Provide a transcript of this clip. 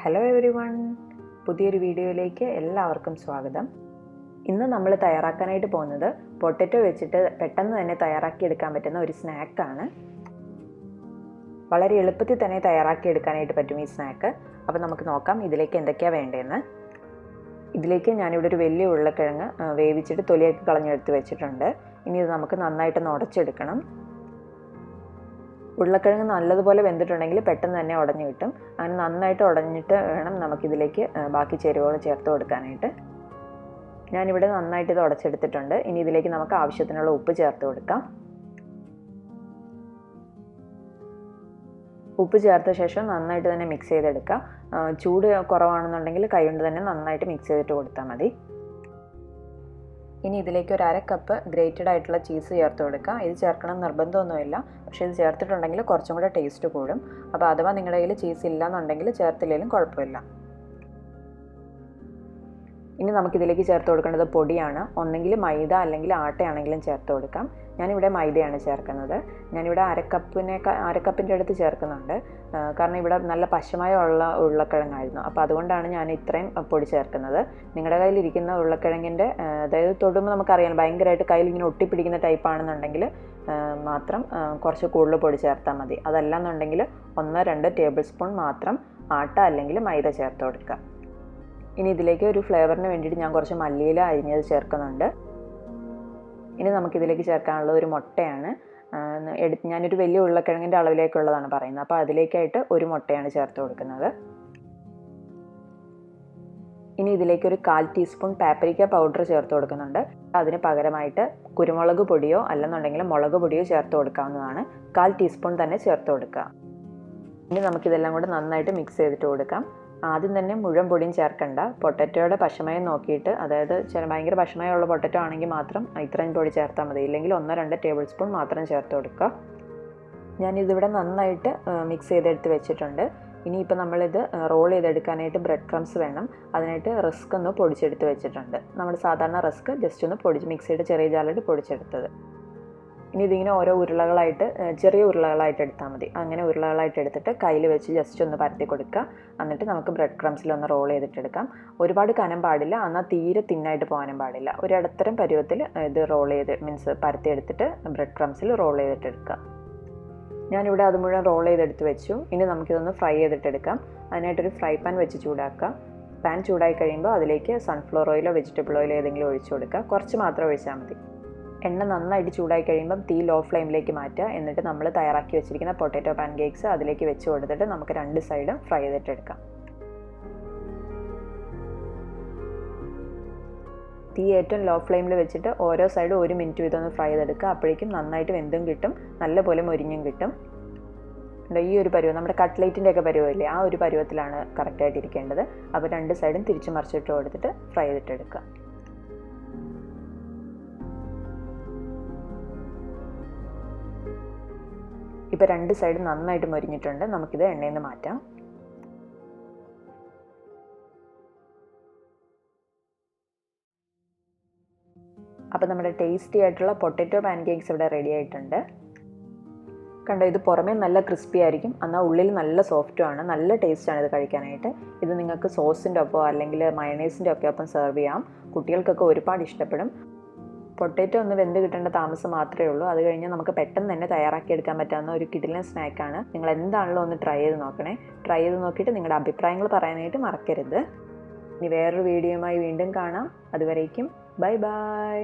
Hello every one, പുതിയൊരു വീഡിയോയിലേക്ക് എല്ലാവർക്കും സ്വാഗതം. ഇന്ന് നമ്മൾ തയ്യാറാക്കാനായിട്ട് പോകുന്നത് പൊട്ടറ്റോ വെച്ചിട്ട് പെട്ടെന്ന് തന്നെ തയ്യാറാക്കിയെടുക്കാൻ പറ്റുന്ന ഒരു സ്നാക്കാണ്. വളരെ എളുപ്പത്തിൽ തന്നെ തയ്യാറാക്കിയെടുക്കാനായിട്ട് പറ്റും ഈ സ്നാക്ക്. അപ്പോൾ നമുക്ക് നോക്കാം ഇതിലേക്ക് എന്തൊക്കെയാണ് വേണ്ടതെന്ന്. ഇതിലേക്ക് ഞാനിവിടെ ഒരു വലിയ ഉരുളക്കിഴങ്ങ് വേവിച്ചിട്ട് തൊലിയൊക്കെ കളഞ്ഞെടുത്ത് വെച്ചിട്ടുണ്ട്. ഇനി ഇത് നമുക്ക് നന്നായിട്ടൊന്ന് ഉടച്ചെടുക്കണം. ഉരുളക്കിഴങ്ങ് നല്ലതുപോലെ വെന്തിട്ടുണ്ടെങ്കിൽ പെട്ടെന്ന് തന്നെ ഉടഞ്ഞു കിട്ടും. അങ്ങനെ നന്നായിട്ട് ഉടഞ്ഞിട്ട് വേണം നമുക്കിതിലേക്ക് ബാക്കി ചേരുവകൾ ചേർത്ത് കൊടുക്കാനായിട്ട്. ഞാനിവിടെ നന്നായിട്ട് ഇത് ഉടച്ചെടുത്തിട്ടുണ്ട്. ഇനി ഇതിലേക്ക് നമുക്ക് ആവശ്യത്തിനുള്ള ഉപ്പ് ചേർത്ത് കൊടുക്കാം. ഉപ്പ് ചേർത്ത ശേഷം നന്നായിട്ട് തന്നെ മിക്സ് ചെയ്തെടുക്കുക. ചൂട് കുറവാണെന്നുണ്ടെങ്കിൽ കൈകൊണ്ട് തന്നെ നന്നായിട്ട് മിക്സ് ചെയ്തിട്ട് കൊടുത്താൽ മതി. ഇനി ഇതിലേക്ക് ഒരു 1/2 കപ്പ് ഗ്രേറ്റഡ് ആയിട്ടുള്ള ചീസ് ചേർത്ത് കൊടുക്കുക. ഇത് ചേർക്കണം നിർബന്ധമൊന്നുമില്ല, പക്ഷേ ഇത് ചേർത്തിട്ടുണ്ടെങ്കിൽ കുറച്ചും കൂടെ ടേസ്റ്റ് കൂടും. അപ്പോൾ അഥവാ നിങ്ങളുടെ കയ്യിൽ ചീസ് ഇല്ലയെന്നുണ്ടെങ്കിൽ ചേർത്തില്ലെങ്കിലും കുഴപ്പമില്ല. ഇനി നമുക്കിതിലേക്ക് ചേർത്ത് കൊടുക്കേണ്ടത് പൊടിയാണ്. ഒന്നെങ്കിൽ മൈദ അല്ലെങ്കിൽ ആട്ടയാണെങ്കിലും ചേർത്ത് കൊടുക്കാം. ഞാനിവിടെ മൈദയാണ് ചേർക്കുന്നത്. ഞാനിവിടെ 1/2 കപ്പിൻ്റെ അടുത്ത് ചേർക്കുന്നുണ്ട്. കാരണം ഇവിടെ നല്ല പശമയമുള്ള ഉരുളക്കിഴങ്ങായിരുന്നു. അപ്പോൾ അതുകൊണ്ടാണ് ഞാൻ ഇത്രയും പൊടി ചേർക്കുന്നത്. നിങ്ങളുടെ കയ്യിലിരിക്കുന്ന ഉരുളക്കിഴങ്ങിൻ്റെ അതായത് തൊടുമ്പോൾ നമുക്കറിയാം ഭയങ്കരമായിട്ട് കയ്യിൽ ഇങ്ങനെ ഒട്ടിപ്പിടിക്കുന്ന ടൈപ്പാണെന്നുണ്ടെങ്കിൽ മാത്രം കുറച്ച് കൂടുതൽ പൊടി ചേർത്താൽ മതി. അതല്ലാന്നുണ്ടെങ്കിൽ 1-2 ടേബിൾ സ്പൂൺ മാത്രം ആട്ട അല്ലെങ്കിൽ മൈദ ചേർത്ത് കൊടുക്കുക. ഇനി ഇതിലേക്ക് ഒരു ഫ്ലേവറിന് വേണ്ടിയിട്ട് ഞാൻ കുറച്ച് മല്ലിയില അരിഞ്ഞത് ചേർക്കുന്നുണ്ട്. ഇനി നമുക്കിതിലേക്ക് ചേർക്കാനുള്ളത് ഒരു മുട്ടയാണ്. ഞാനൊരു വലിയ ഉരുളക്കിഴങ്ങിൻ്റെ അളവിലേക്കുള്ളതാണ് പറയുന്നത്. അപ്പോൾ അതിലേക്കായിട്ട് ഒരു മുട്ടയാണ് ചേർത്ത് കൊടുക്കുന്നത്. ഇനി ഇതിലേക്ക് ഒരു 1/4 ടീസ്പൂൺ പാപ്രിക്ക പൗഡർ ചേർത്ത് കൊടുക്കുന്നുണ്ട്. അതിന് പകരമായിട്ട് കുരുമുളക് പൊടിയോ അല്ലെന്നുണ്ടെങ്കിൽ മുളക് പൊടിയോ ചേർത്ത് കൊടുക്കാവുന്നതാണ്. 1/4 ടീസ്പൂൺ തന്നെ ചേർത്ത് കൊടുക്കുക. ഇനി നമുക്കിതെല്ലാം കൂടെ നന്നായിട്ട് മിക്സ് ചെയ്തിട്ട് കൊടുക്കാം. ആദ്യം തന്നെ മുഴുവൻ പൊടിയും ചേർക്കണ്ട. പൊട്ടറ്റോയുടെ പശമയം നോക്കിയിട്ട്, അതായത് ഭയങ്കര പശമയമുള്ള പൊട്ടറ്റോ ആണെങ്കിൽ മാത്രം ഇത്രയും പൊടി ചേർത്താൽ മതി. ഇല്ലെങ്കിൽ 1-2 ടേബിൾ സ്പൂൺ മാത്രം ചേർത്ത് കൊടുക്കുക. ഞാനിതിവിടെ നന്നായിട്ട് മിക്സ് ചെയ്തെടുത്ത് വെച്ചിട്ടുണ്ട്. ഇനിയിപ്പോൾ നമ്മളിത് റോൾ ചെയ്തെടുക്കാനായിട്ട് ബ്രെഡ് ക്രംസ് വേണം. അതിനായിട്ട് റസ്ക് ഒന്ന് പൊടിച്ചെടുത്ത് വെച്ചിട്ടുണ്ട്. നമ്മൾ സാധാരണ റസ്ക് ജസ്റ്റ് ഒന്ന് മിക്സിയുടെ ചെറിയ ജാറിലിട്ട് പൊടിച്ചെടുത്തത്. ഇനി ഇതിങ്ങനെ ഓരോ ഉരുളകളായിട്ട് ചെറിയ ഉരുളകളായിട്ട് എടുത്താൽ മതി. അങ്ങനെ ഉരുളകളായിട്ട് എടുത്തിട്ട് കയ്യിൽ വെച്ച് ജസ്റ്റ് ഒന്ന് പരത്തി കൊടുക്കുക. എന്നിട്ട് നമുക്ക് ബ്രെഡ് ക്രംസിലൊന്ന് റോൾ ചെയ്തിട്ടെടുക്കാം. ഒരുപാട് കനം പാടില്ല, എന്നാൽ തീരെ തിന്നായിട്ട് പോകാനും പാടില്ല. ഒരു ഇടത്തരം പരുവത്തിൽ ഇത് റോൾ ചെയ്ത് പരത്തി എടുത്തിട്ട് ബ്രെഡ് ക്രംസിൽ റോൾ ചെയ്തിട്ടെടുക്കുക. ഞാനിവിടെ അത് മുഴുവൻ റോൾ ചെയ്തെടുത്ത് വെച്ചു. ഇനി നമുക്കിതൊന്ന് ഫ്രൈ ചെയ്തിട്ടെടുക്കാം. അതിനായിട്ടൊരു ഫ്രൈ പാൻ വെച്ച് ചൂടാക്കുക. പാൻ ചൂടായി കഴിയുമ്പോൾ അതിലേക്ക് സൺഫ്ലവർ ഓയിലോ വെജിറ്റബിൾ ഓയിലോ ഏതെങ്കിലും ഒഴിച്ചു കൊടുക്കുക. കുറച്ച് മാത്രം ഒഴിച്ചാൽ മതി. എണ്ണ നന്നായിട്ട് ചൂടായി കഴിയുമ്പം തീ ലോ ഫ്ലെയിമിലേക്ക് മാറ്റുക. എന്നിട്ട് നമ്മൾ തയ്യാറാക്കി വെച്ചിരിക്കുന്ന പൊട്ടാറ്റോ പാൻകേക്സ് അതിലേക്ക് വെച്ച് കൊടുത്തിട്ട് നമുക്ക് 2 സൈഡും ഫ്രൈ ചെയ്തിട്ടെടുക്കാം. തീ ഏറ്റവും ലോ ഫ്ലെയിമിൽ വെച്ചിട്ട് ഓരോ സൈഡും 1 മിനിറ്റ് വീതം ഫ്രൈ ചെയ്തെടുക്കുക. അപ്പോഴേക്കും നന്നായിട്ട് വെന്തും കിട്ടും, നല്ലപോലെ മൊരിഞ്ഞും കിട്ടും. ഈ ഒരു പരുവം നമ്മുടെ കട്ട്ലേറ്റിൻ്റെ ഒക്കെ പരുവമില്ലേ, ആ ഒരു പരുവത്തിലാണ് കറക്റ്റായിട്ട് ഇരിക്കേണ്ടത്. അപ്പോൾ 2 സൈഡും തിരിച്ച് മറിച്ചിട്ട് കൊടുത്തിട്ട് ഫ്രൈ ചെയ്തിട്ടെടുക്കുക. ഇപ്പോൾ 2 സൈഡ് നന്നായിട്ട് മൊരിഞ്ഞിട്ടുണ്ട്. നമുക്കിത് എണ്ണയിൽ നിന്ന് മാറ്റാം. അപ്പോൾ നമ്മുടെ ടേസ്റ്റി ആയിട്ടുള്ള പൊട്ടാറ്റോ പാൻകേക്സ് ഇവിടെ റെഡി ആയിട്ടുണ്ട്. കണ്ടോ, ഇത് പുറമേ നല്ല ക്രിസ്പി ആയിരിക്കും, എന്നാൽ ഉള്ളിൽ നല്ല സോഫ്റ്റുമാണ്. നല്ല ടേസ്റ്റാണ് ഇത് കഴിക്കാനായിട്ട്. ഇത് നിങ്ങൾക്ക് സോസിൻ്റെ ഒപ്പം അല്ലെങ്കിൽ മയണൈസിൻ്റെ ഒക്കെ ഒപ്പം സെർവ് ചെയ്യാം. കുട്ടികൾക്കൊക്കെ ഒരുപാട് ഇഷ്ടപ്പെടും. പൊട്ടാറ്റോ ഒന്ന് വെന്ത് കിട്ടേണ്ട താമസം മാത്രമേ ഉള്ളൂ. അത് കഴിഞ്ഞാൽ നമുക്ക് പെട്ടെന്ന് തന്നെ തയ്യാറാക്കിയെടുക്കാൻ പറ്റാവുന്ന ഒരു കിടിലൻ സ്നാക്കാണ്. നിങ്ങൾ എന്താണല്ലോ ഒന്ന് ട്രൈ ചെയ്ത് നോക്കണേ. ട്രൈ ചെയ്ത് നോക്കിയിട്ട് നിങ്ങളുടെ അഭിപ്രായങ്ങൾ പറയാനായിട്ട് മറക്കരുത്. ഇനി വേറൊരു വീഡിയോയുമായി വീണ്ടും കാണാം. അതുവരേക്കും ബൈ ബൈ.